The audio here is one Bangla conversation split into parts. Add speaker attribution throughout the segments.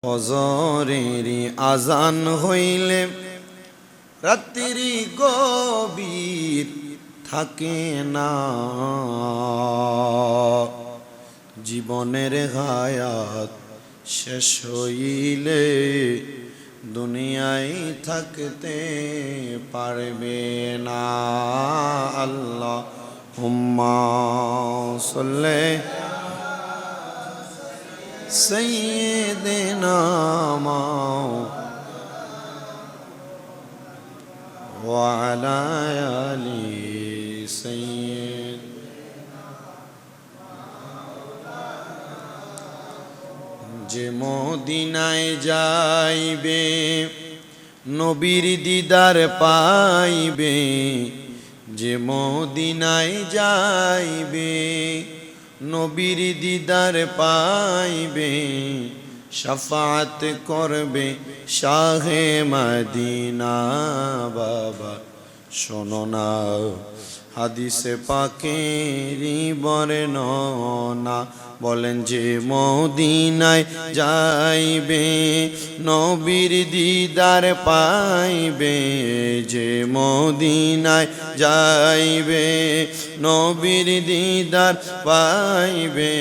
Speaker 1: ফজরেরি আজান হইলে রাত্রি গভীর থাকে না, জীবনের হায়াত শেষ হইলে দুনিয়ায় থাকতে পারবে না। আল্লাহুম্মা সাল্লি সাইয়্যিদিনা ওয়া আলা আলি সাইয়্যিদ। যে মদিনায় যাইবে নবীর দিদার পাইবে, যে মদিনায় যাইবে নবীর দিদার পাইবে, শাফাআত করবে শাহে মদিনা। বাবা শোনো না হাদিসে পাকেরই বর্ণনা, বলেন যে মদিনায় যাইবে নবীর দিদার পাইবে, যে মদিনায় যাইবে নবীর দিদার পাইবে,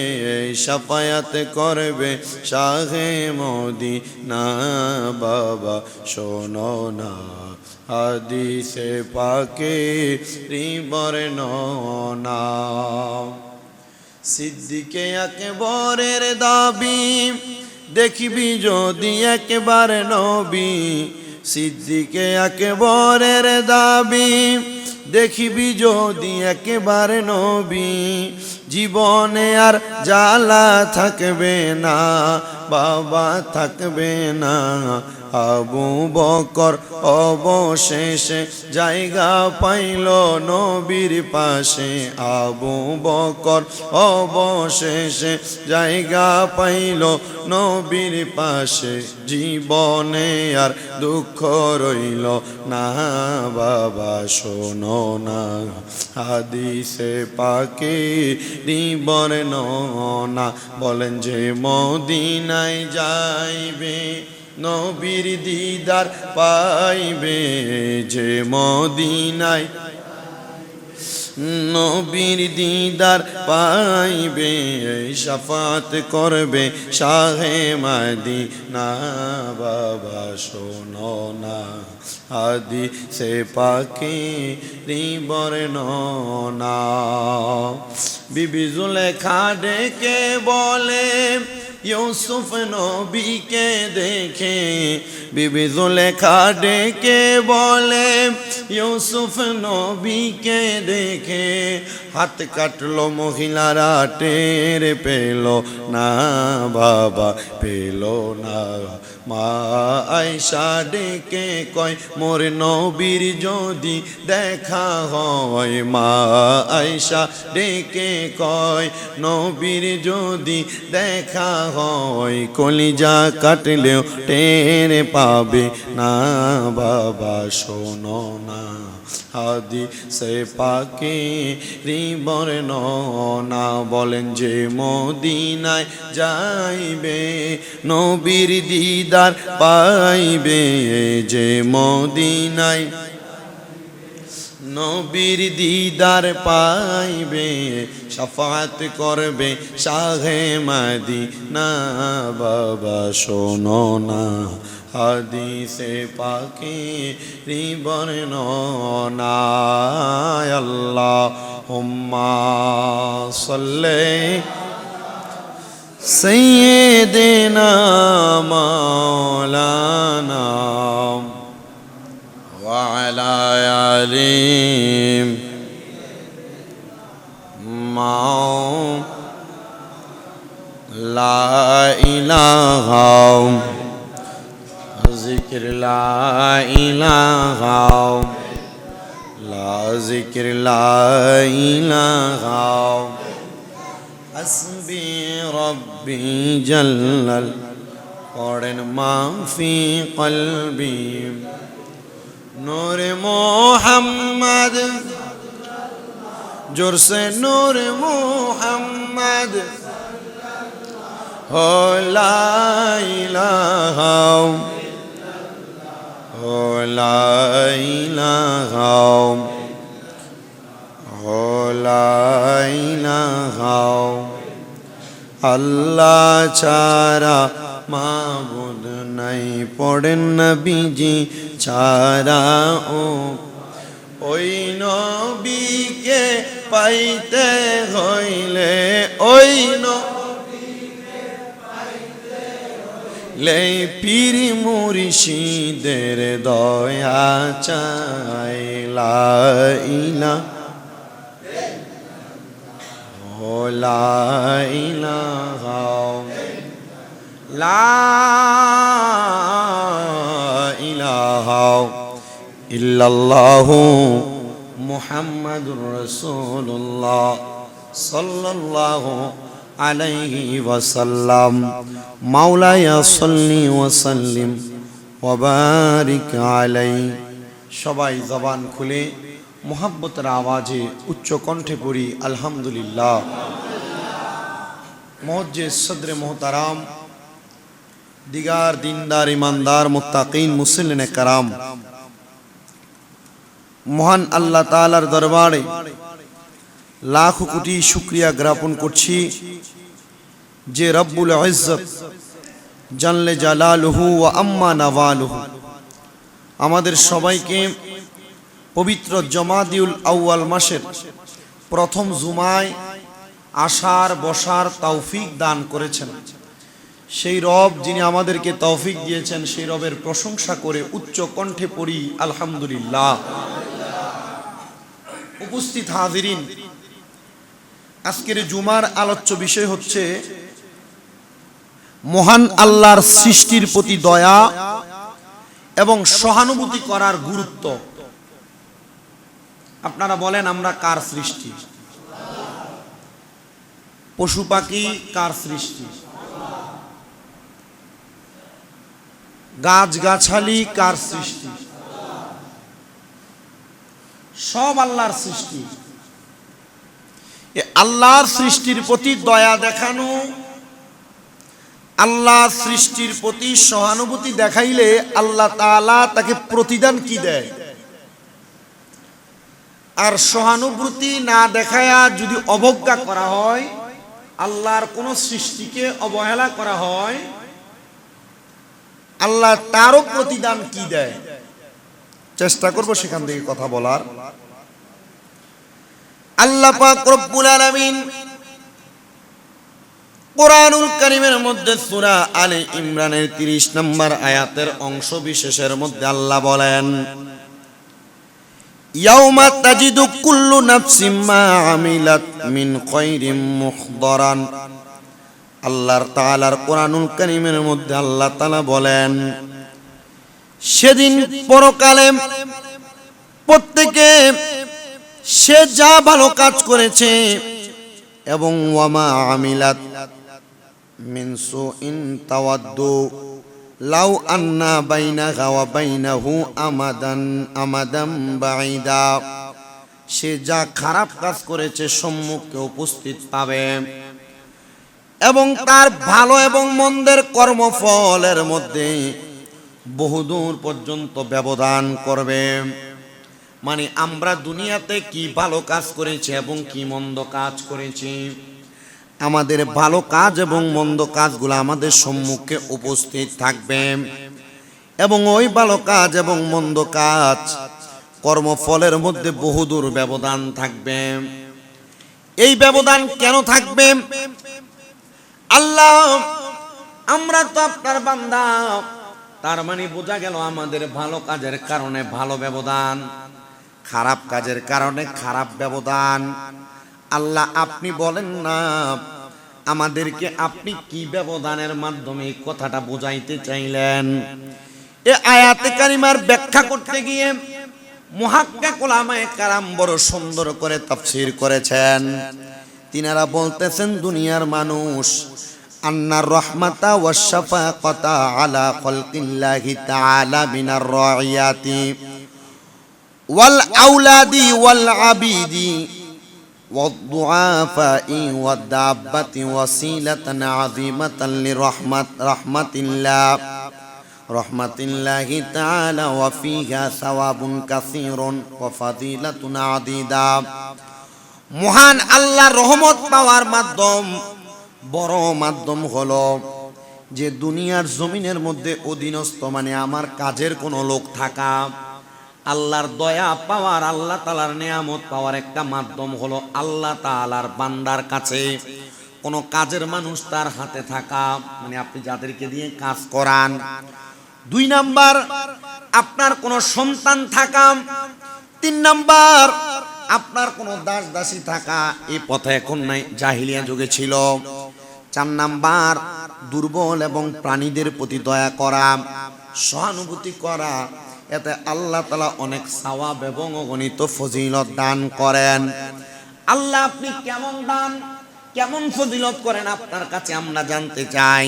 Speaker 1: শাফায়াত করবে শাহে মদিনা। বাবা শোনো না হাদিসে পাকেরই বর্ণনা, সিদ্দিকে আকবরের দাবি দেখবি যদি একবার নবী, সিদ্দিকে আকবরের দাবি দেখবি যদি একবার নবী, জীবনে আর জ্বালা থাকবে না, বাবা থাকবে না। আবু বকর অবশেষে জায়গা পাইল নবীর পাশে, আবু বকর অবশেষে জায়গা পাইল নবীর পাশে, জীবনে আর দুঃখ রইল না। বাবা শোনো না হাদিসে পাকেরই বর্ণনা, বলেন যে মদিনায় যাইবে নবীর দিদার পাইবে, যে মদিনায় নবীর দিদার পাইবে, শাফাত করবে শাহে মদিনা। বাবা শোনো না হাদিসে পাকেরই বর্ণনা, বিবি জুলেখা ডেকে বলে ইউসুফ নবীকে দেখে, বিবি জুলেখা ডেকে বলে ইউসুফ নবীকে দেখে, হাত কাটলো মহিলারা টের পেল না, বাবা পেল না। মা আয়েশা ডেকে কয় মোর নবীর যদি দেখা হয়, মা আয়েশা ডেকে কয় নবীর যদি দেখা হয়, কলিজা কাটলেও টের পাবে না। বাবা শোনো না হাদিসে পাকেরই বর্ণনা, বলেন যে মদিনায় যাইবে নবীর দিদার পাইবে, যে মদিনায় নবীর দিদার পাইবে, শাফাআত করবে শাহে মদিনা। বাবা শোনো না হাদিসে পাকেরই বর্ণনা, আল্লাহুম্মা সাল্লি সাইয়্যিদিনা মাওলানা ওয়া আলা আলি লা ইলাহা জিকির, লা ইলাহা লা জিকির, লা ইলাহা হাসবি রব্বি জাল্লাল, পড়েন মাফি কলবি নূর মুহাম্মদ, जोर से नूर मोहम्मद ও লা ইলাহা ও লা ইলাহা ও লা ইলাহা আল্লাহ ছাড়া মাবুদ নাই, পড়েন নবীজি ছাড়া ও ওই নবীকে পাইতে হইলে ওই নবীকে পীর মুর্শিদের দয়া চাই। লা ইলাহা ও লা ইলাহা লা ইলাহা ইল্লাল্লাহু মুহাম্মাদুর রাসূলুল্লাহ সাল্লাল্লাহু আলাইহি ওয়াসাল্লাম। মাওলায়া সাল্লি ওয়া সাল্লিম ওয়া বারিক আলাইহি। সবাই জবান খুলে মোহাব্বতের আওয়াজে উচ্চ কণ্ঠে পড়ি আলহামদুলিল্লাহ। মুআজ্জিজ সদরে মোহতারাম, দিগার দিনদার ইমানদার মুত্তাকিন মুসলিনে কারাম, মহান আল্লাহ তাআলার দরবারে লাখ কোটি শুকরিয়া জ্ঞাপন করছি যে রব্বুল ইজ্জত জাল্লে জালালুহু ওয়া আম্মা নাওয়ালুহু আমাদের সবাইকে পবিত্র জমাদিউল আউয়াল মাসের প্রথম জুমায় আসার বসার তৌফিক দান করেছেন। সেই রব যিনি আমাদেরকে তৌফিক দিয়েছেন, সেই রবের প্রশংসা করে উচ্চ কণ্ঠে পড়ি আলহামদুলিল্লাহ। উপস্থিত হাজিরিন, আজকের জুমার আলোচ্য বিষয় হচ্ছে মহান আল্লাহর সৃষ্টির প্রতি দয়া এবং সহানুভূতি করার গুরুত্ব। আপনারা বলেন আমরা কার সৃষ্টি? পশু পাখি কার সৃষ্টি? গাছ গাছালি কার সৃষ্টি? সব আল্লাহর সৃষ্টি। আল্লাহর সৃষ্টির প্রতি দয়া দেখানো, আল্লাহর সৃষ্টির প্রতি সহানুভূতি দেখাইলে আল্লাহ তাআলা তাকে প্রতিদান কি দেয়? আর সহানুভূতি না দেখায়া যদি অবজ্ঞা করা হয়, আল্লাহর কোন সৃষ্টিকে অবহেলা করা হয়, আল্লাহ তারও প্রতিদান কি দেয়? চেষ্টা করব সেখান থেকে কথা বলার। আল্লাহ পাক রব্বুল আলামিন কুরআনুল কারীমের মধ্যে সূরা আলে ইমরানের 30 নম্বর আয়াতের অংশ বিশেষের মধ্যে আল্লাহ বলেন, ইয়াউমা তাজিদু কুল্লু নাফসিম মা আমিলাত মিন খায়রিন মুহদারান। আল্লাহর তাআলার কুরআনুল কারীমের মধ্যে আল্লাহ তাআলা বলেন, সেদিন পরকালে প্রত্যেকে সে যা ভালো কাজ করেছে এবং ওয়ামা আমিলাত মিন সুইন তাওয়াদ্দু লাউ আন্না বাইনাহা ওয়া বাইনাহু আমাদাম বাঈদা, সে যা খারাপ কাজ করেছে সম্মুখে উপস্থিত পাবে এবং তার ভালো এবং মন্দের কর্মফলের মধ্যে বহুদূর পর্যন্ত ব্যবধান করবে। মানে আমরা দুনিয়াতে কি ভালো কাজ করেছি এবং কি মন্দ কাজ করেছি, আমাদের ভালো কাজ এবং মন্দ কাজগুলো আমাদের সম্মুখে উপস্থিত থাকবে এবং ওই ভালো কাজ এবং মন্দ কাজ কর্মফলের মধ্যে বহুদূর ব্যবধান থাকবে। এই ব্যবধান কেন থাকবে? আল্লাহ, আমরা তো আপনার বান্দা, তার মানে বোঝা গেল আমাদের ভালো কাজের কারণে ভালো ব্যবধান, খারাপ কাজের কারণে খারাপ ব্যবধান। আল্লাহ, আপনি বলেন না আমাদেরকে আপনি কি ব্যবধানের মাধ্যমে এই কথাটা বোঝাইতে চাইলেন? এই আয়াতে কারিমার ব্যাখ্যা করতে গিয়ে মুহাক্কিক উলামায়ে কেরাম বড় সুন্দর করে তাফসীর করেছেন। তিনারা বলতেছেন, দুনিয়ার মানুষ আন্নার রাহমাতা ওয়াস শাফাকাতা আলা খালকিল্লাহি তাআলা মিনার রাইয়াতি ওয়াল আওলাদি ওয়াল আবিদি والضعفاء والدابة وسيلة عظيمة رحمة الله تعالى وفيها ثواب كثير وفضيلة عديدة মহান আল্লাহর রহমত পাওয়ার মাধ্যম বড় মাধ্যম হলো যে দুনিয়ার জমিনের মধ্যে অধীনস্থ মানে আমার কাজের কোনো লোক থাকা, আল্লাহর দয়া পাওয়ার, আল্লাহ তাআলার নিয়ামত পাওয়ার একটা মাধ্যম হলো আল্লাহ তাআলার বান্দার কাছে কোনো কাজের মানুষ তার হাতে থাকা, মানে আপনি যাদেরকে দিয়ে কাজ করান। 2 নাম্বার আপনার কোনো সন্তান থাকা। 3 নাম্বার আপনার কোনো দাস দাসী থাকা। এই পথে এখন নাই, জাহিলিয়া যুগে ছিল। 4 নাম্বার দুর্বল এবং প্রাণীদের প্রতি দয়া করা, সহানুভূতি করা। এতে আল্লাহ তাআলা অনেক সওয়াব এবং অগণিত ফজিলত দান করেন। আল্লাহ আপনি কেমন দান, কেমন ফজিলত করেন আপনার কাছে আমরা জানতে চাই।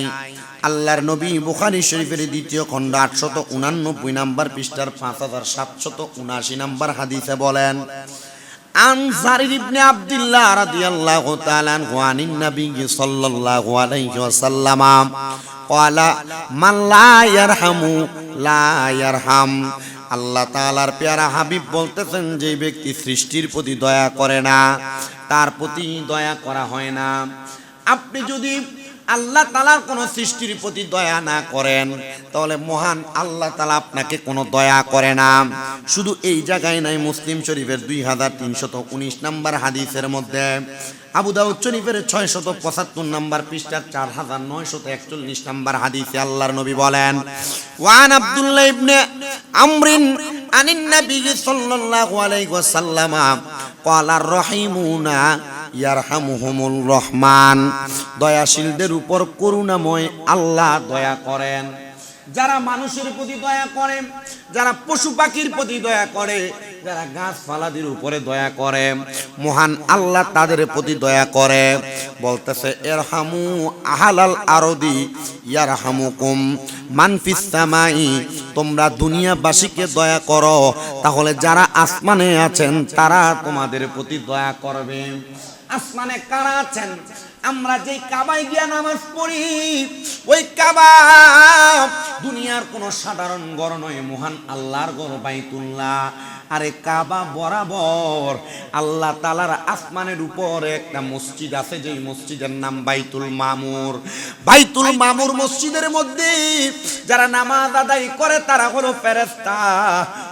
Speaker 1: আল্লাহর নবী বুখারী শরীফের 2য় খণ্ড 889 নম্বর পৃষ্ঠার 5779 নম্বর হাদিসে বলেন, আন জারির ইবনে আব্দুল্লাহ রাদিয়াল্লাহু তাআলা আনহু আনিন নবী সাল্লাল্লাহু আলাইহি ওয়াসাল্লাম ক্বালা মান লা ইয়ারহামু লা ইয়ারহাম। আল্লাহ তাআলার পেয়ারা হাবিব বলতেছেন, যে ব্যক্তি সৃষ্টির প্রতি দয়া করে না তার প্রতি দয়া করা হয় না। আপনি যদি আল্লাহ তাআলার কোন সৃষ্টির প্রতি দয়া না করেন তাহলে মহান আল্লাহ তাআলা আপনাকে কোনো দয়া করে না। শুধু এই জায়গায় নাই, মুসলিম শরীফের 2319 নম্বর হাদিসের মধ্যে, আবু দাউদ শরীফের 675 নম্বর পৃষ্ঠার 4941 নম্বর হাদিসে আল্লাহর নবী বলেন, ওয়ান আব্দুল্লাহ ইবনে আমরিন আনিন নবী সাল্লাল্লাহু আলাইহি ওয়াসাল্লাম ক্বালা রহিমুনা ইয়ারহামুহুমুর রহমান। দয়াশীলদের উপর করুণাময় আল্লাহ দয়া করেন। যারা মানুষের প্রতি দয়া করে, যারা পশু পাখির প্রতি দয়া করে, যারা গাছপালাদের উপরে দয়া করে, মহান আল্লাহ তাদের প্রতি দয়া করে। বলতেছে, ইরহামু আহলাল আরদি ইয়ারহামুকুম মান ফিস সামাই। তোমরা দুনিয়াবাসীকে দয়া করো, তাহলে যারা আসমানে আছেন তারা তোমাদের প্রতি দয়া করবে। আসমানে কারা আছেন? আমরা যেই কাবায় গিয়া নামাজ পড়ি, ওই কাবা দুনিয়ার কোন সাধারণ ঘর নয়, মহান আল্লাহর ঘর বাইতুল্লাহ। আরে কাবা বরাবর আল্লাহ তাআলার আসমানের উপরে একটা মসজিদ আছে, যেই মসজিদের নাম বাইতুল মামুর। বাইতুল মামুর মসজিদের মধ্যে যারা নামাজ আদায় করে তারা হলো ফেরেশতা।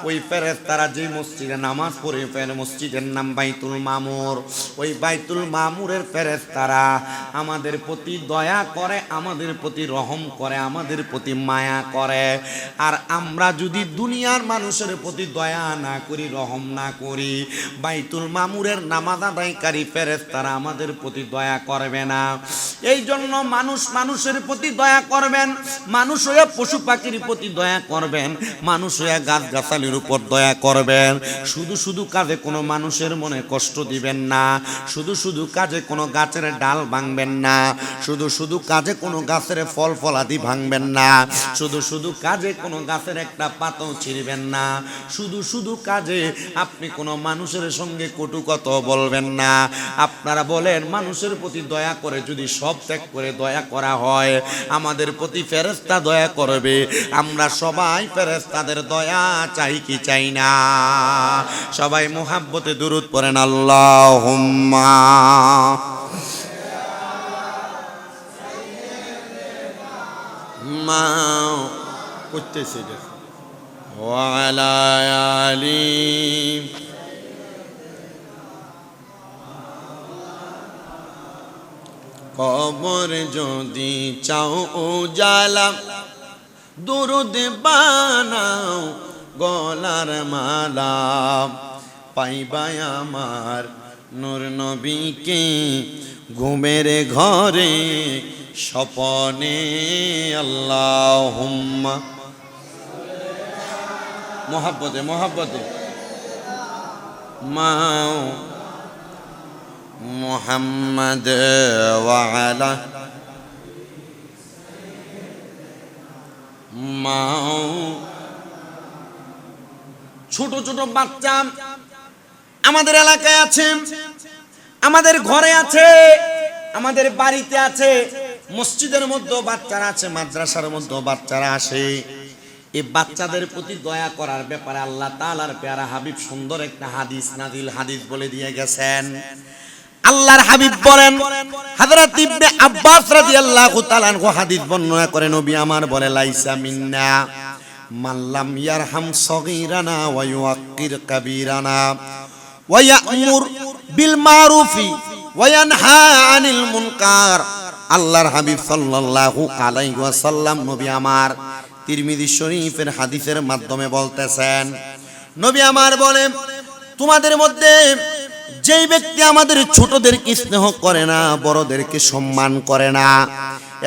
Speaker 1: ওই ফেরেশতারা যে মসজিদে নামাজ পড়ে, মসজিদের নাম বাইতুল মামুর। ওই বাইতুল মামুরের ফেরেশতারা আমাদের প্রতি দয়া করে, আমাদের প্রতি রহম করে, আমাদের প্রতি মায়া করে। আর আমরা যদি দুনিয়ার মানুষের প্রতি দয়া না করি, রহম না করি, বাইতুল মামুরের নামাজ আদায়কারী ফেরেশতারা আমাদের প্রতি দয়া করবে না। এই জন্য মানুষ মানুষের প্রতি দয়া করবেন, মানুষ হয়ে পশু পাখির প্রতি দয়া করবেন, মানুষ হয়ে গাছ গাছালির উপর দয়া করবেন। শুধু শুধু কাজে কোনো মানুষের মনে কষ্ট দিবেন না, শুধু শুধু কাজে কোনো গাছের ডাল ভাঙবেন না, শুধু শুধু কাজে কোনো গাছের ফল ফলাদি ভাঙবেন না, শুধু শুধু কাজে কোনো গাছের একটা পাতাও ছিঁড়বেন না, শুধু শুধু কাজে আপনি কোনো মানুষের সঙ্গে কটু কথা বলবেন না। আপনারা বলেন, মানুষের প্রতি দয়া করে যদি সব ত্যাগ করে দয়া করা হয়, আমাদের প্রতি ফেরেশতা দয়া করবে। আমরা সবাই ফেরেশতাদের দয়া চাই কি চাই না? সবাই মুহাব্বতে দুরূদ পড়েন, আল্লাহুম্মা মা করতেছে ওয়ালা আলি। কবর যদি চাও উজালা, দুরুদ বানাও গলার মালা, পাইবাই আমার নূর নবীকে ঘুমের ঘরে স্বপনে। আল্লাহুম্মা মোহাব্বতে মোহাব্বতে মাও মুহাম্মদ ওয়া আলা মাও। ছোট ছোট বাচ্চা আমাদের এলাকায় আছে, আমাদের ঘরে আছে, আমাদের বাড়িতে আছে, মসজিদের মধ্যে বাচ্চারা আছে, মাদ্রাসার মধ্যে বাচ্চারা আসে। এই বাচ্চাদের প্রতি দয়া করার ব্যাপারে আল্লাহ তাআলার প্যারা হাবিব সুন্দর একটা হাদিস নাজিল হাদিস বলে দিয়ে গেছেন। আল্লাহর হাবিব বলেন, হযরত ইবনে আব্বাস রাদিয়াল্লাহু তাআলা আনহু হাদিস বর্ণনা করে, নবী আমার বলে, লাইসা মিন্না মাল্লাম ইয়ারহাম সগীরানা ওয়া ইউআক্কির কাবীরানা ওয়া ইয়া'মুর বিল মারুফি ওয়া ইয়ানহা আনিল মুনকার। আল্লাহর হাবিব সাল্লাল্লাহু আলাইহি ওয়াসাল্লাম নবী আমার তিরমিজি শরীফের হাদিসের মাধ্যমে বলতেছেন, নবী আমার বলে, তোমাদের মধ্যে যেই ব্যক্তি আমাদের ছোটদেরকে স্নেহ করে না, বড়দেরকে সম্মান করে না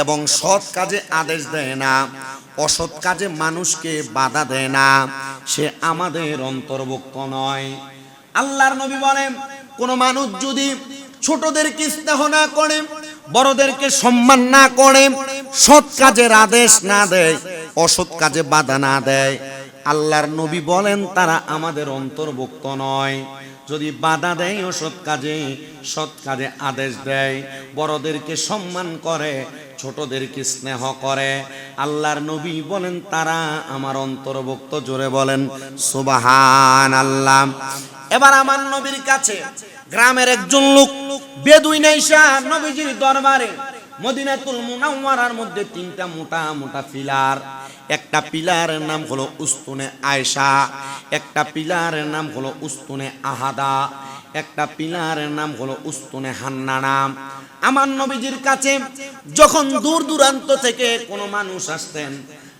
Speaker 1: এবং সৎ কাজে আদেশ দেয় না, অসৎ কাজে মানুষকে বাধা দেয় না, সে আমাদের অন্তর্ভুক্ত নয়। আল্লাহর নবী বলেন, কোন মানুষ যদি ছোটদেরকে স্নেহ না করে, বড়দেরকে সম্মান না করে, সৎ কাজের আদেশ না দেয়, অসৎ কাজে বাধা না দেয়, আল্লাহর নবী বলেন তারা আমাদের অন্তর্ভুক্ত নয়। যদি বাধা দেয় অসৎ কাজে, সৎ কাজে আদেশ দেয়, বড়দেরকে সম্মান করে, ছোটদেরকে স্নেহ করে, আল্লাহর নবী বলেন তারা আমার অন্তর্ভুক্ত। জোরে বলেন সুবহানাল্লাহ। এবার আমার নবীর কাছে গ্রামের একজন লোক বেদুইন আইসা নবীজির দরবারে, মদিনাতুল মুনাওয়ারার মধ্যে তিনটা মোটা মোটা পিলার, একটা পিলারের নাম হলো উস্তুনে আয়েশা, একটা পিলারের নাম হলো উস্তুনে আহাদা, একটা পিলারের নাম হলো উস্তুনে হান্নানা। আমার নবীজির কাছে যখন দূর দূরান্ত থেকে কোনো মানুষ আসতেন,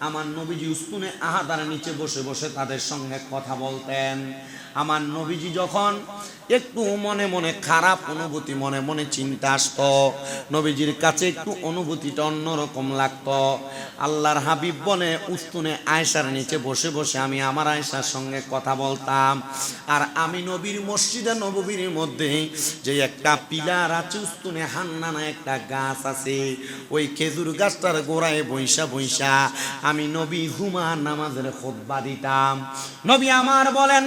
Speaker 1: আমার নবীজি উস্তুনে আহাদার নিচে বসে বসে তাদের সঙ্গে কথা বলতেন। আমার নবীজি যখন একটু মনে মনে খারাপ অনুভূতি, মনে মনে চিন্তা আসতো, নবীজির কাছে একটু অনুভূতিটা অন্যরকম লাগতো। আল্লাহর হাবিব বলে, উস্তুনে আয়েশার নিচে বসে বসে আমি আমার আয়েশার সঙ্গে কথা বলতাম। আর আমি নবীর মসজিদে নববীর মধ্যে যে একটা পিলার আছে, উস্তুনে হান্নানা একটা গাছ আছে, ওই খেজুর গাছটার গোড়ায় বৈশা বৈশা আমি নবী জুমার নামাজের খুতবা দিতাম। নবী আমার বলেন,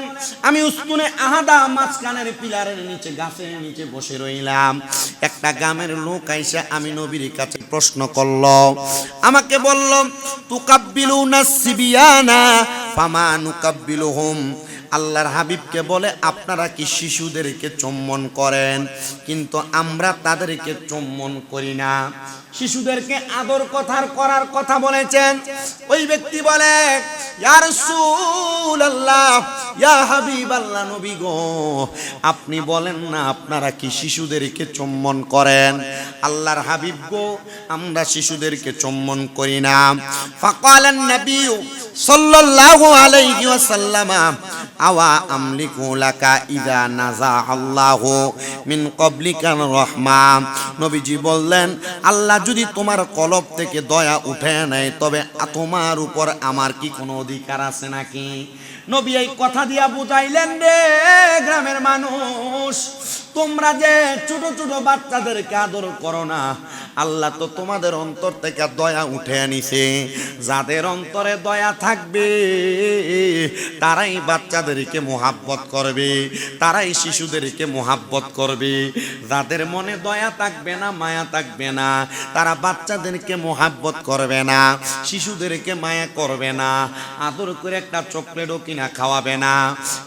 Speaker 1: আমি উস্তুনে আহাদা মাঝখানের পিলারের নিচে গাছের নিচে বসে রইলাম। একটা গ্রামের লোক আইসা আমি নবীর কাছে প্রশ্ন করলো, আমাকে বলল, তুকাব্বিলুনা সিবিয়ানা ফামা নুকাব্বিলুহুম। আল্লাহর হাবিবকে বলে, আপনারা কি শিশুদেরকে চুম্বন করেন, কিন্তু আমরা তাদেরকে চুম্বন করি না। শিশুদেরকে আদর করার কথা বলেছেন। ওই ব্যক্তি বলে, ইয়া রাসূলুল্লাহ, ইয়া হাবিবাল্লাহ, নবী গো, আপনি বলেন না আপনারা কি শিশুদেরকে চুম্বন করেন। আল্লাহর হাবিব গো, আমরা শিশুদেরকে চুম্বন করি না। ফাকালান নবী সাল্লাল্লাহু আলাইহি ওয়াসাল্লাম, আওয়া আমলিকু লাকা ইযা নাযা আল্লাহু মিন ক্বাবলিকা রাহমা। নবীজি বললেন, আল্লাহ যদি তোমার কলব থেকে দয়া উঠে নেয়, তবে তোমার উপর আমার কি কোনো অধিকার আছে নাকি? নবী এই কথা দিয়া বুঝাইলেন, রে গ্রামের মানুষ, তোমরা যে ছোট ছোট বাচ্চাদেরকে আদর করো না, আল্লাহ তো তোমাদের অন্তর থেকে দয়া উঠে আনিছে। যাদের অন্তরে দয়া থাকবে তারাই বাচ্চাদেরকে মোহাব্বত করবে, তারাই শিশুদেরকে মোহাব্বত করবে। যাদের মনে দয়া থাকবে না, মায়া থাকবে না, তারা বাচ্চাদেরকে মোহাব্বত করবে না, শিশুদেরকে মায়া করবে না, আদর করে একটা চকলেটও কিনা খাওয়াবে না।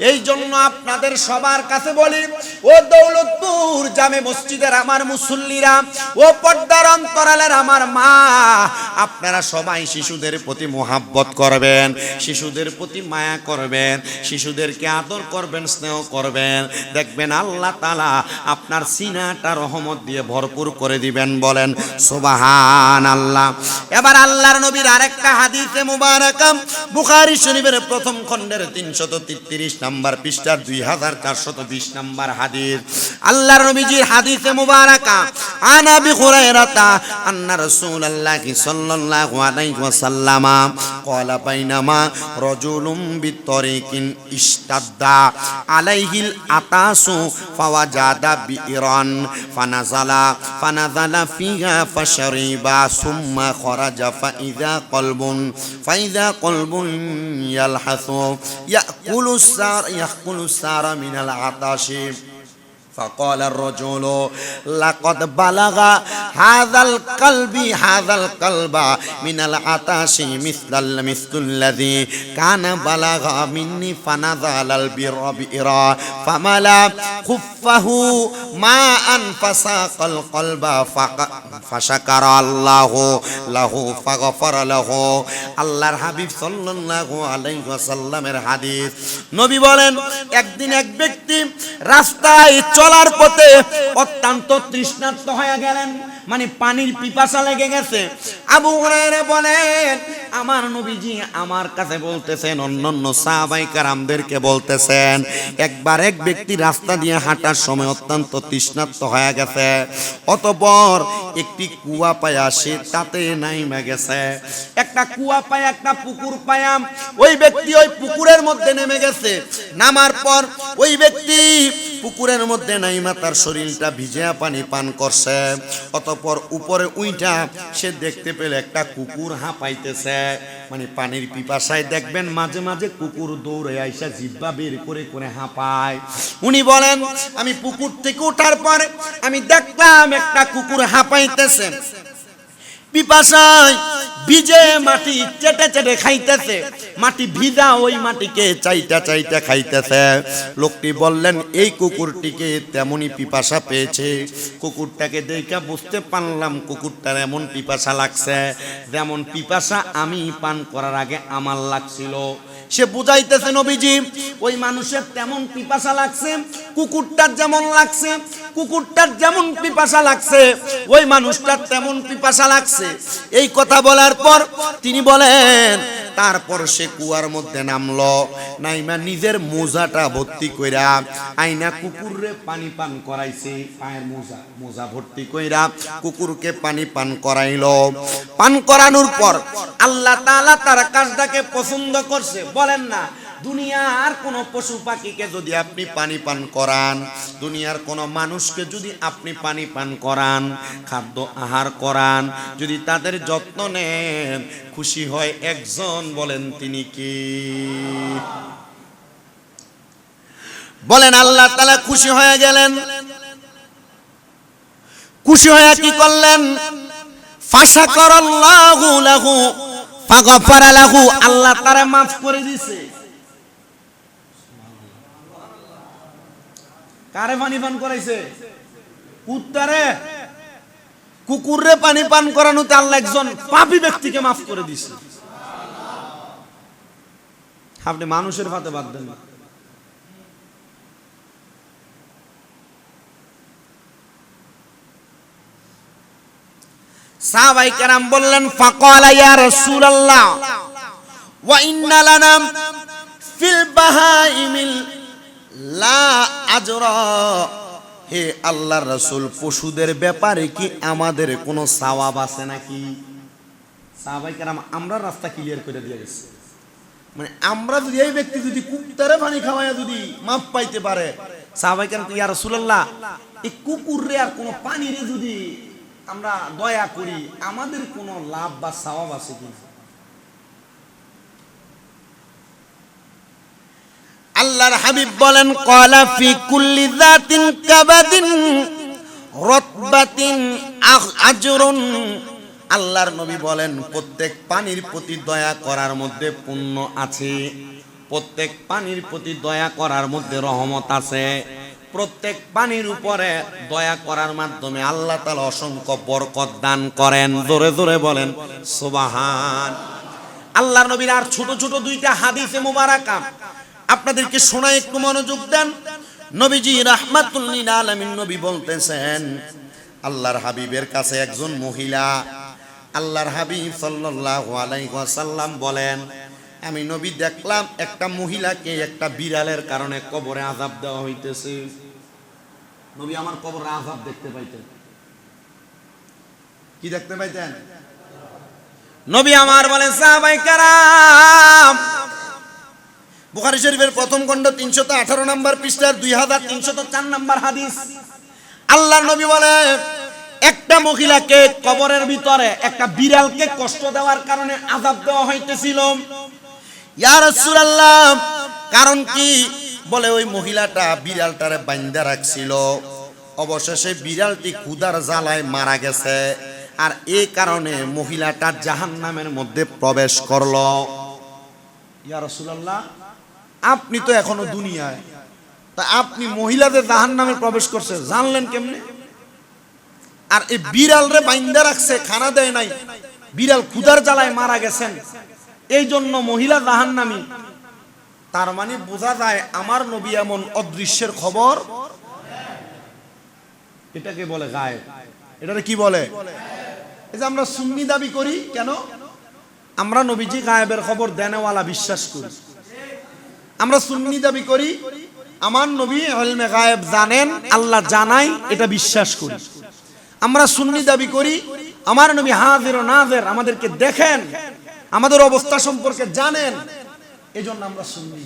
Speaker 1: এই জন্য আপনাদের সবার কাছে বলি, ও দৌলতপুর জামে মসজিদের আমার মুসল্লিরা, ও পর্দার অন্তরালের আমার মা, আপনারা সবাই শিশুদের প্রতি মোহাব্বত করবেন, শিশুদের প্রতি মায়া করবেন, শিশুদেরকে আদর করবেন, স্নেহ করবেন। দেখবেন আল্লাহ তাআলা আপনার সিনাটা রহমত দিয়ে ভরপুর করে দিবেন। বলেন সুবহানাল্লাহ। এবার আল্লাহর নবীর আরেকটা হাদিসে মুবারাকা, বুখারী শরীফের প্রথম খণ্ডের 333 নম্বর পৃষ্ঠার 2420 নম্বর হাদিস। আল্লাহর নবীজির হাদিসে মুবারাকা, আনা বি হুরায়রাতা আন্না রাসূলুল্লাহি সাল্লাল্লাহু আলাইহি ওয়াসাল্লাম ক্বালা বাইনামা রাজুলুম বিতরিকিন ইশতাদ্দা আলাইহিল আতাসু ফাওয়াজাদা বিইরান ফানাযালা ফিহা ফাশরিবা সুম্মা খারাজা ফাইযা কলবুন ইয়ালহাসু ইয়াকুলু সারা মিনাল আতাশি فقال الرجل لقد بلغ هذا القلب من العطش مثل الذي كان بلغ مني فنزل البئر فملأ خفه ماء فساق القلب فشكر الله له فغفر له আল্লাহর হাবিব সাল্লাল্লাহু আলাইহি ওয়াসাল্লামের হাদিস। নবী বলেন একদিন এক ব্যক্তি রাস্তায় চলার পথে অত্যন্ত তৃষ্ণার্ত হয়ে গেলেন, মানে পানির পিপাসা লেগে গেছে। আবু হুরায়রা বলেন আমার নবীজি আমার কাছে বলতেছেন, অন্যান্য সাহাবায়ে কেরামদেরকে বলতেছেন, একবার এক ব্যক্তি রাস্তা দিয়ে হাঁটার সময় অত্যন্ত তৃষ্ণার্ত হয়ে গেছে, অতঃপর একটি কুয়া পায়া সে তাতে নাইমা গেছে। একটা কুয়া পায়া, একটা পুকুর পায়া, ওই ব্যক্তি ওই পুকুরের মধ্যে নেমে গেছে। নামার পর ওই ব্যক্তি পুকুরের মধ্যে নাইমা তার শরীরটা ভিজা পানি পান করছে। অতঃপর উপরে উইঠা সে দেখতে পেল একটা কুকুর হাঁপাইতেছে, মানে পানির পিপাসায় দেখবেন মাঝে মাঝে কুকুর দৌড়ে আইসা জিহ্বা বের করে করে হাঁপায়। উনি বলেন আমি পুকুর থেকে ওঠার পর আমি দেখলাম একটা কুকুর হাঁপাইতেছে, পিপাসায় ভিজে মাটি চেটে চেটে খাইতেছে, মাটি ভিজা ওই মাটিকে চাইটা চাইটা খাইতেছে। লোকটি বললেন এই কুকুরটিকে তেমনই পিপাসা পেয়েছে। কুকুরটাকে দেখে বুঝতে পারলাম কুকুরটার এমন পিপাসা লাগছে যেমন পিপাসা আমি পান করার আগে আমার লাগছিল। সে বুঝাইতেছে নবীজি ওই মানুষের তেমন পিপাসা লাগছে, কুকুরটার যেমন লাগছে, কুকুরটার যেমন পিপাসা লাগছে ওই মানুষটার তেমন পিপাসা লাগছে। এই কথা বলার পর তিনি বলেন তারপর সে কুয়ার মধ্যে নামলো, নাইমা নিজের মোজাটা ভর্তি কইরা আইনা কুকুররে পানি পান করাইছে। পায়ের মোজা ভর্তি কইরা কুকুরকে পানি পান করাইলো। পান করানোর পর আল্লাহ তাআলা তার কাজটাকে পছন্দ করছে। বলেন না দুনিয়ার কোন পশু পাখিকে যদি আপনি পানি পান করান, দুনিয়ার কোন মানুষকে যদি আপনি পানি পান করান, খাদ্য আহার করান, যদি তাদের যত্ন নেন, খুশি হয় একজন, বলেন তিনি কি? বলেন আল্লাহ তাআলা খুশি হয়ে গেলেন। খুশি হয়ে কি করলেন? ফাশাকারাল্লাহু লাহু ফাগফারা লাহু, আল্লাহ তারে মাফ করে দিয়েছে। কারে পানি পান করাইছে? কুত্তারে। কুকুররে পানি পান করানোতে আল্লাহ একজন পাপী ব্যক্তিকে মাফ করে দিয়েছে। আপনি মানুষের ভাতে বাদ দেন। সাহাবায়ে কেরাম বললেন ফাকালা ইয়া রাসূলুল্লাহ ওয়া ইন্না লানা ফিল বাহাইমিল লা আজরা, হে আল্লাহর রাসূল পশুদের ব্যাপারে কি আমাদের কোনো সওয়াব আছে নাকি? সাহাবায়ে কেরাম আমরা রাস্তা ক্লিয়ার করে দিয়ে গেছে, মানে আমরা যদি এই ব্যক্তি যদি কুকুরে পানি খাওয়ায় যদি মাফ পাইতে পারে, সাহাবায়ে কেরাম ইয়া রাসূলুল্লাহ এই কুকুররে আর কোনো পানিরে যদি আমরা দয়া করি আমাদের কোনো লাভ বা সওয়াব আছে কি? আল্লাহর হাবিব বলেন ক্বালা ফি কুল্লি যাতিন কাবাদিন রাতবাতিন আজরুন, আল্লাহর নবী বলেন প্রত্যেক পানির প্রতি দয়া করার মধ্যে পুণ্য আছে, প্রত্যেক পানির প্রতি দয়া করার মধ্যে রহমত আছে, প্রত্যেক পানির উপরে দয়া করার মাধ্যমে আল্লাহ তাআলা অসংখ্য বরকত দান করেন। জোরে জোরে বলেন সুবহান। আল্লাহর নবীর আর ছোট ছোট দুইটা হাদিসে মুবারাকা আপনাদেরকে শোনায়, একটু মনোযোগ দেন। নবীজি রাহমাতুল লিল আলামিন নবী বলতেছেন আল্লাহর হাবিবের কাছে একজন মহিলা, আল্লাহর হাবিব সাল্লাল্লাহু আলাইহি ওয়াসাল্লাম বলেন আমি নবী দেখলাম একটা মহিলাকে একটা বিড়ালের কারণে কবরে আযাব দেওয়া হইতেছে। নবী আমার কবরে আযাব দেখতে পাইতেন। কি দেখতে পাইতেন? নবী আমার বলেন সাহাবায়ে কেরাম, বুখারী শরীফের প্রথম খণ্ড 318 নম্বর পৃষ্ঠার 2304 নম্বর হাদিস, আল্লাহর নবী বলে একটা মহিলাকে কবরের ভিতরে একটা বিড়ালকে কষ্ট দেওয়ার কারণে আযাব দেওয়া হইতেছিল। ইয়া রাসূলুল্লাহ কারণ কি? বলে ওই মহিলাটা বিড়ালটারে বাইন্ধা রাখছিল, অবশেষে বিড়ালটি ক্ষুধার জ্বালায় মারা গেছে, আর এই কারণে মহিলাটা জাহান্নামের মধ্যে প্রবেশ করলো। ইয়া রাসূলুল্লাহ, আপনি তো এখনো দুনিয়ায়, তা আপনি মহিলাদের জাহান্নামে প্রবেশ করছে জানলেন কেমনে? আর এই বিড়াল রে বাইন্ধা রাখছে, খানা দেয় নাই, বিড়াল ক্ষুধার জ্বালায় মারা গেছেন, এই জন্য মহিলা জাহান্নামী। তার মানে বোঝা যায় আমার নবী এমন অদৃশ্যের খবর, এটাকে বলে গায়েব। এটারে কি বলে? এই যে আমরা সুন্নি দাবি করি কেন? আমরা নবীজি গায়েবের খবর দেনেওয়ালা বিশ্বাস করি। আমরা সুন্নি দাবি করি আমার নবী ইলমে গায়েব জানেন, আল্লাহ জানাই, এটা বিশ্বাস করি। আমরা সুন্নি দাবি করি আমার নবী হাজির ও নাজির, আমাদেরকে দেখেন, আমাদের অবস্থা সম্পর্কে জানেন, এজন্য আমরা সুন্নি।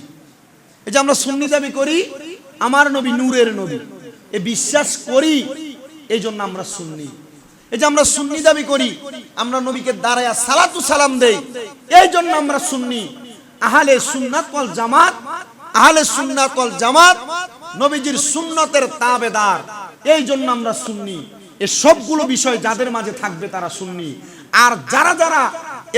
Speaker 1: এই যে আমরা সুন্নি দাবি করি আমার নবী নূরের নবী, এ বিশ্বাস করি, এই জন্য আমরা সুন্নি। এই যে আমরা সুন্নি দাবি করি আমরা নবীকে দাঁড়ায়া সালাতু সালাম দেই, এই জন্য আমরা সুন্নি। আহলে সুন্নাত ওয়াল জামাত, আহলে সুন্নাত ওয়াল জামাত নবীজির সুন্নতের তাবেদার, এই জন্য আমরা সুন্নি। এই সবগুলো বিষয় যাদের মাঝে থাকবে তারা সুন্নি। আর যারা যারা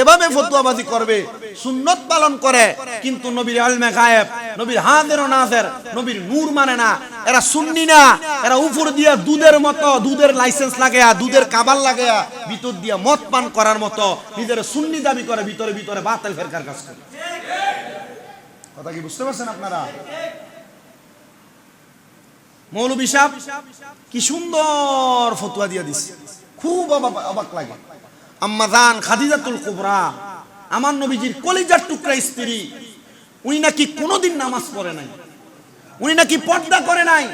Speaker 1: এভাবে ফতোয়াবাজি করবে, সুন্নত পালন করে কিন্তু নবীর ইলমে গায়েব, নবীর হাজির ও নাজির, নবীর নূর মানে না, এরা সুন্নি না। এরা উপর দিয়া দুধের মতো, দুধের লাইসেন্স লাগায়া, দুধের কাবার লাগায়া ভিতর দিয়া মদ পান করার মতো নিজের সুন্নি দাবি করে, ভিতরে ভিতরে বাতিল ফেরকার কাজ করে। কথা কি বুঝতে পারছেন আপনারা? মৌলভী সাহেব কি সুন্দর ফতোয়া দিয়ে দিছে, খুব অবাক লাগে। আম্মা জান খাদিজাতুল কুবরা, আমার নবীজির কলিজার টুকরা স্ত্রী, উনি নাকি কোনোদিন নামাজ পড়ে নাই, উনি নাকি পর্দা করে নাই।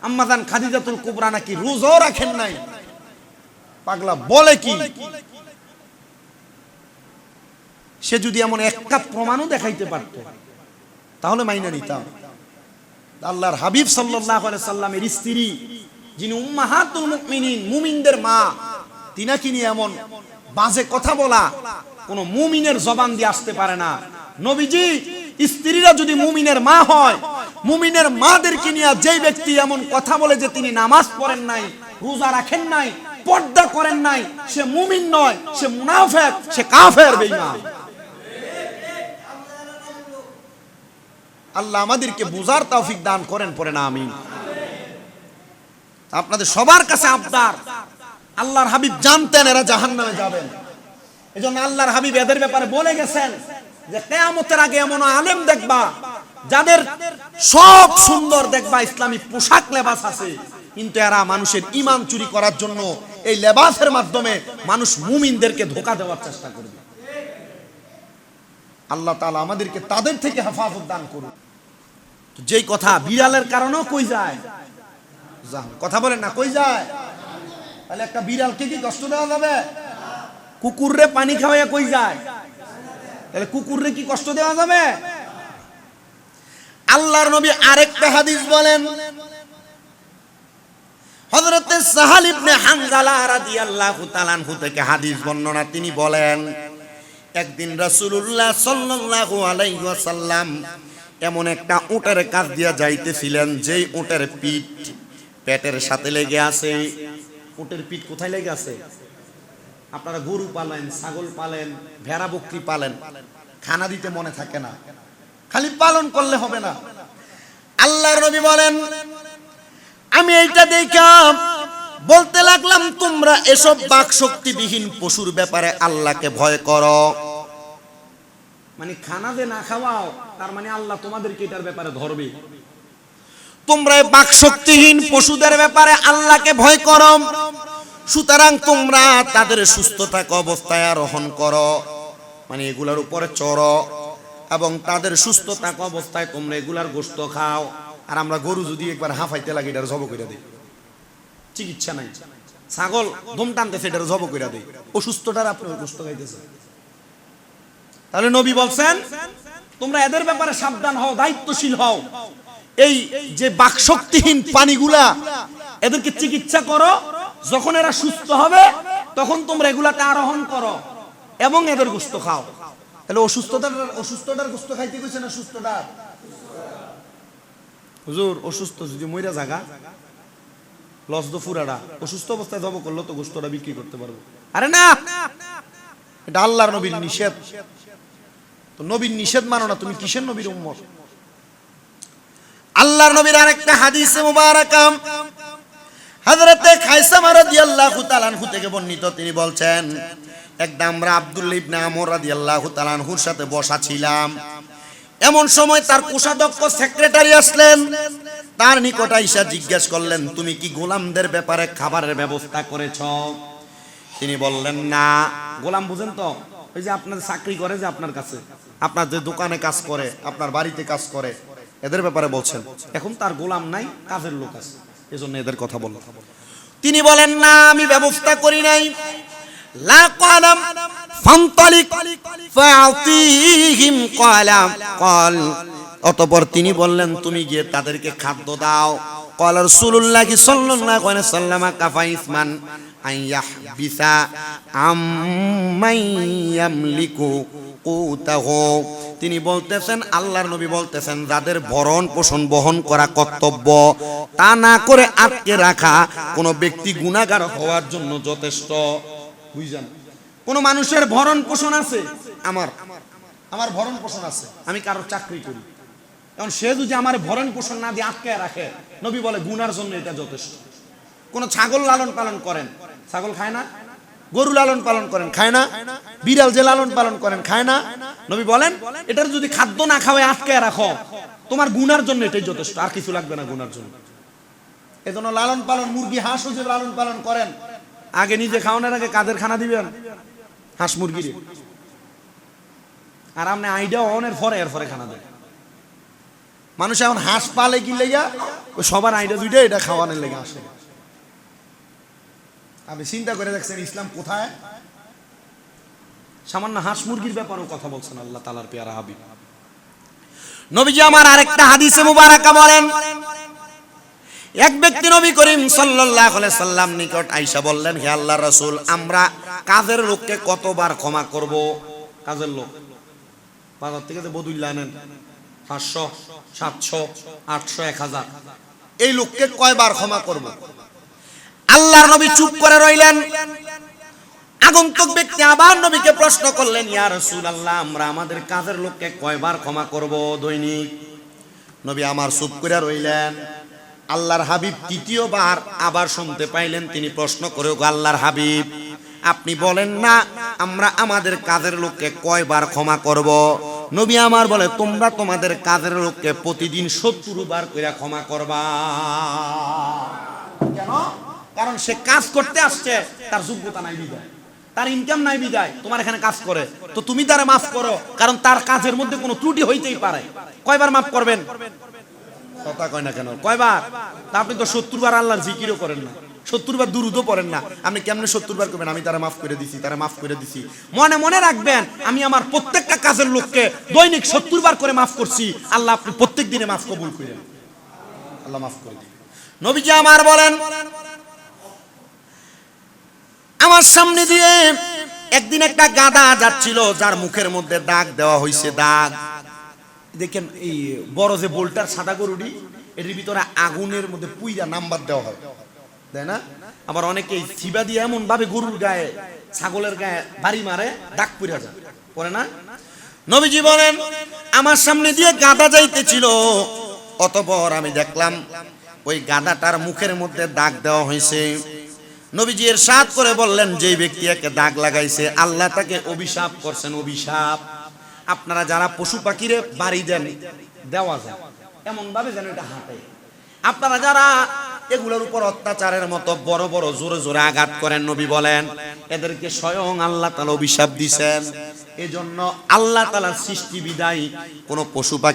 Speaker 1: আম্মা জান খাদিজাতুল কুবরা নাকি রোজাও রাখেন নাই। পাগলা বলে কি? সে যদি এমন একটা প্রমাণও দেখাইতে পারত তাহলে মাইনা নিতাম। আল্লাহর হাবিব সাল্লাল্লাহু আলাইহি সাল্লামের স্ত্রী, যিনি উম্মাহাতুল মুমিনিন, মুমিনদের মা, তিনাকে নিয়ে এমন বাজে কথা বলা কোন মুমিনের জবান দিয়ে আসতে পারে না। নবীজি স্ত্রীরা যদি মুমিনের মা হয়, মুমিনের মাদেরকে নিয়ে যেই ব্যক্তি এমন কথা বলে যে তিনি নামাজ পড়েন নাই, রোজা রাখেন নাই, পর্দা করেন নাই, সে মুমিন নয়, সে মুনাফিক, সে কাফের, বেঈমান। আল্লাহ আমাদেরকে বুঝার তৌফিক দান করেন, পড়েন আমিন। আপনাদের সবার কাছে আবদার, আল্লাহর হাবিব জানতেন এরা জাহান্নামে যাবেন, এজন্য আল্লাহর হাবিব এদের ব্যাপারে বলে গেছেন যে কিয়ামতের আগে এমন আলেম দেখবা যাদের সব সুন্দর, দেখবা ইসলামী পোশাক লেবাস আছে, কিন্তু এরা মানুষের ঈমান চুরি করার জন্য এই লেবাসের মাধ্যমে মানুষ মুমিনদেরকে ধোঁকা দেওয়ার চেষ্টা করবে। আল্লাহ তাআলা আমাদেরকে তাদের থেকে হেফাজত দান করুন। যেই কথা বিড়ালের কারণেও কই যায়, কথা বলেন না, কই যায়? তাহলে একটা বিড়ালকে কি কষ্ট দেওয়া যাবে? কুকুররে পানি খাওয়াইয়া কই যায়? তাহলে কুকুররে কি কষ্ট দেওয়া যাবে? আল্লাহর নবী আরেকটা হাদিস বলেন, হযরতে সাহাল ইবনে হানজালা রাদিয়াল্লাহু তাআলা আনহু থেকে হাদিস বর্ণনা, তিনি বলেন একদিন রাসূলুল্লাহ সাল্লাল্লাহু আলাইহি ওয়াসাল্লাম এমন একটা উটের কাছ দিয়া যাইতেছিলেন, যেই উটের পিঠ পেটের সাথে লেগে আছে। উটের পিঠ কোথায় লেগে আছে? আপনারা গরু পালেন, ছাগল পালেন, ভেড়া বকরি পালেন, খানা দিতে মনে থাকে না, খালি পালন করলে হবে না। আল্লাহর নবী বলেন আমি এইটা দেখা বলতে লাগলাম তোমরা এসব বাক শক্তিবিহীন পশুর ব্যাপারে আল্লাহকে ভয় করো। মানে খানা যে না খাওয়াও, তার মানে আল্লাহ তোমাদেরকে এটার ব্যাপারে ধরবে। তোমরা বাক শক্তিহীন পশুদের ব্যাপারে আল্লাহকে ভয় করো, সুতরাং তোমরা তাদের সুস্থ থাকা অবস্থায় আরোহণ করো, মানে এগুলার উপরে চড়ো, এবং তাদের সুস্থ থাকা অবস্থায় তোমরা এগুলার গোশত খাও। আর আমরা গরু যদি একবার হাঁফাইতে লাগে এটার জব করে দেই, চিকিৎসা নাই। ছাগল দম টানতেছে, এটার জব করে দেই, অসুস্থটার আপনি গোশত খাইতেছে। তাহলে নবী বলছেন তোমরা এদের ব্যাপারে সাবধান হও, দায়িত্বশীল হও। এই যে বাকশক্তিহীন প্রাণীগুলা, এদেরকে চিকিৎসা করো, যখন এরা সুস্থ হবে তখন তোমরা এগুলাতে আরোহণ করো এবং এদের গোশত খাও। তাহলে অসুস্থটার গোশত খাইতে কইছে না সুস্থটার? হুজুর অসুস্থ যদি মইরা জাগা লস দো ফুরাডা, অসুস্থ অবস্থায় জব করলো তো গোস্তটা বিক্রি করতে পারবো। আরে না, এটা আল্লাহর নবীর নিষেধ। তো নবীর নিষেধ মানো না, তুমি কিসের নবীর উম্মত? আল্লাহর নবীর আরেকটা হাদিসে মুবারাকা হযরতে খায়সামা রাদিয়াল্লাহু তাআলা আনহু থেকে বর্ণিত, তিনি বলছেন একদা আমরা আব্দুল্লাহ ইবনে আমর রাদিয়াল্লাহু তাআলা আনহুর সাথে বসা ছিলাম। এমন সময় তার কোষাধ্যক্ষ সেক্রেটারি আসলেন, তার নিকট আইসা জিজ্ঞেস করলেন, তুমি কি গোলামদের ব্যাপারে খাবারের ব্যবস্থা করেছ? তিনি বললেন না। গোলাম বুঝেন তো, ওই যে আপনার চাকরি করে, যে আপনার কাছে, আপনার যে দোকানে কাজ করে, আপনার বাড়িতে কাজ করে, এদের ব্যাপারে বলছেন। এখন তার গোলাম নাই, কাজের লোক আছে, এজন্য এদের কথা বলল। তিনি বলেন না, আমি ব্যবস্থা করি নাই। লা ক্বালাম ফান্তালিক ফাআতিহিম ক্বাল, অতঃপর তিনি বললেন তুমি গিয়ে তাদেরকে খাদ্য দাও। ক্বাল রাসূলুল্লাহ সাল্লাল্লাহু আলাইহি ওয়াসাল্লাম কাফা ইসমান আইয়াহবিসা আম্মাইয়ামলিকু কুতাহু, তিনি বলতেছেন, আল্লাহর নবী বলতেছেন, যাদের ভরণ পোষণ বহন করা কর্তব্য তা না করে আটকে রাখা কোন ব্যক্তি গুনাহগার হওয়ার জন্য যথেষ্ট। বুঝছেন? কোন মানুষের ভরণ পোষণ আছে, আমার ভরণ পোষণ আছে, আমি কারোর চাকরি করি, এখন সে যদি আমার ভরণ পোষণ না দিয়ে আটকে রাখে, নবী বলে গুনার জন্য এটা যথেষ্ট। কোন ছাগল লালন পালন করেন, ছাগল খায় না? গরু লালন পালন করেন, খায় না? বিড়াল যে লালন পালন করেন, খায় না? নবী বলেন এটার যদি খাদ্য না খাওয়ায় আটকে রাখো, তোমার গুনার জন্য এটাই যথেষ্ট, আর কিছু লাগবে না গুনার জন্য। এজন্য লালন পালন, মুরগি হাঁসও যে লালন পালন করেন, আগে নিজে খাওয়ানোর আগে কাদের খানা দিবেন? হাঁস মুরগির। আর আপনি আইডিয়া অনের পরে এরপরে খানা দেয়। মানুষ এখন হাঁস পালে কি লেগা, সবার আইডিয়া দুইটা, এটা খাওয়ানোর লেগে আসে। আপনি চিন্তা করে দেখছেন ইসলাম কোথায়? সামান্য হাঁস মুরগির ব্যাপারেও কথা বলছেন আল্লাহ তাআলার পেয়ারা হাবিব নবীজি। আমার আরেকটা হাদিসে মুবারাকা বলেন, এক ব্যক্তি নবী করিম সাল্লাল্লাহু আলাইহি সাল্লাম নিকট আয়েশা বললেন, হে আল্লাহর রাসূল, আমরা কাজের লোককে কতবার ক্ষমা করব? কাজের লোক বাজার থেকে যে বদুল্লা আনেন, 500, 700, 800, 1000, এই লোককে কয়বার ক্ষমা করব? আল্লাহর নবী চুপ করে রইলেন। আগন্তুক ব্যক্তি আবার নবীকে প্রশ্ন করলেন, ইয়া রাসূলুল্লাহ, আমরা আমাদের কাজের লোককে কয়বার ক্ষমা করব দৈনিক? নবী আমার চুপ করে রইলেন। আল্লাহর হাবিব তৃতীয়বার আবার শুনতে পাইলেন, তিনি প্রশ্ন করে, আল্লাহর হাবিব, আপনি বলেন না আমরা আমাদের কাজের লোককে কয়বার ক্ষমা করব? নবী আমার বলে, তোমরা তোমাদের কাজের লোককে প্রতিদিন 70 বার করে ক্ষমা করবা। কেন? কারণ সে কাজ করতে আসছে, তার যোগ্যতা নাই বিদায়, তার ইনকাম নাই বিদায় তোমার এখানে কাজ করে, তো তুমি তারে মাফ করো, কারণ তার কাজের মধ্যে কোনো ত্রুটি হইতেই পারে। কয়বার মাফ করবেন? কথা কয় না কেন? কয়বার? তা আপনি তো 70 বার আল্লাহর জিকিরও করেন না, 70 বার দুরুদও পড়েন না, আপনি কেমনে 70 বার করবেন আমি তারা মাফ করে দিছি, তারা মাফ করে দিছি? মনে মনে রাখবেন, আমি আমার প্রত্যেকটা কাজের লোককে দৈনিক 70 বার করে মাফ করছি, আল্লাহ আপনি প্রত্যেক দিনে মাফ কবুল করেন, আল্লাহ মাফ করে দিন। নবীজি আমার বলেন, আমার সামনে দিয়ে একদিন একটা গাধা যাচ্ছিল, যার মুখের মধ্যে দাগ দেওয়া হয়েছে। দাগ দেখেন, এই বড় যে বোল্টার সাদা গরুটি, এর ভিতরে আগুনের মধ্যে পুইরা নাম্বার দেওয়া হয়, তাই না? আবার অনেকে ছিবা দিয়ে এমন ভাবে গরুর গায়ে, ছাগলের গায়ে বাড়ি মারে, দাগ পুইরা যায়, পরে না? নবীজি বলেন, আমার সামনে দিয়ে গাধা যাইতেছিল, অতঃপর আমি দেখলাম ওই গাধাটার মুখের মধ্যে দাগ দেওয়া হয়েছে। নবীজি ইরশাদ করে বললেন, যেই ব্যক্তি একে দাগ লাগাইছে আল্লাহ তাকে অভিশাপ করছেন, অভিশাপ। আপনারা যারা পশু পাখিরে বাড়ি দেন, দেওয়া যায় এমন ভাবে যেন এটা হাঁটে, আপনারা যারা এগুলোর উপর অত্যাচারের মতো বড় বড় জোরে জোরে আঘাত করেন, নবী বলেন এদেরকে স্বয়ং আল্লাহ তাআলা অভিশাপ দিবেন। এজন্য আল্লাহ তাআলার সৃষ্টি বিদায় কোন পশু পাখি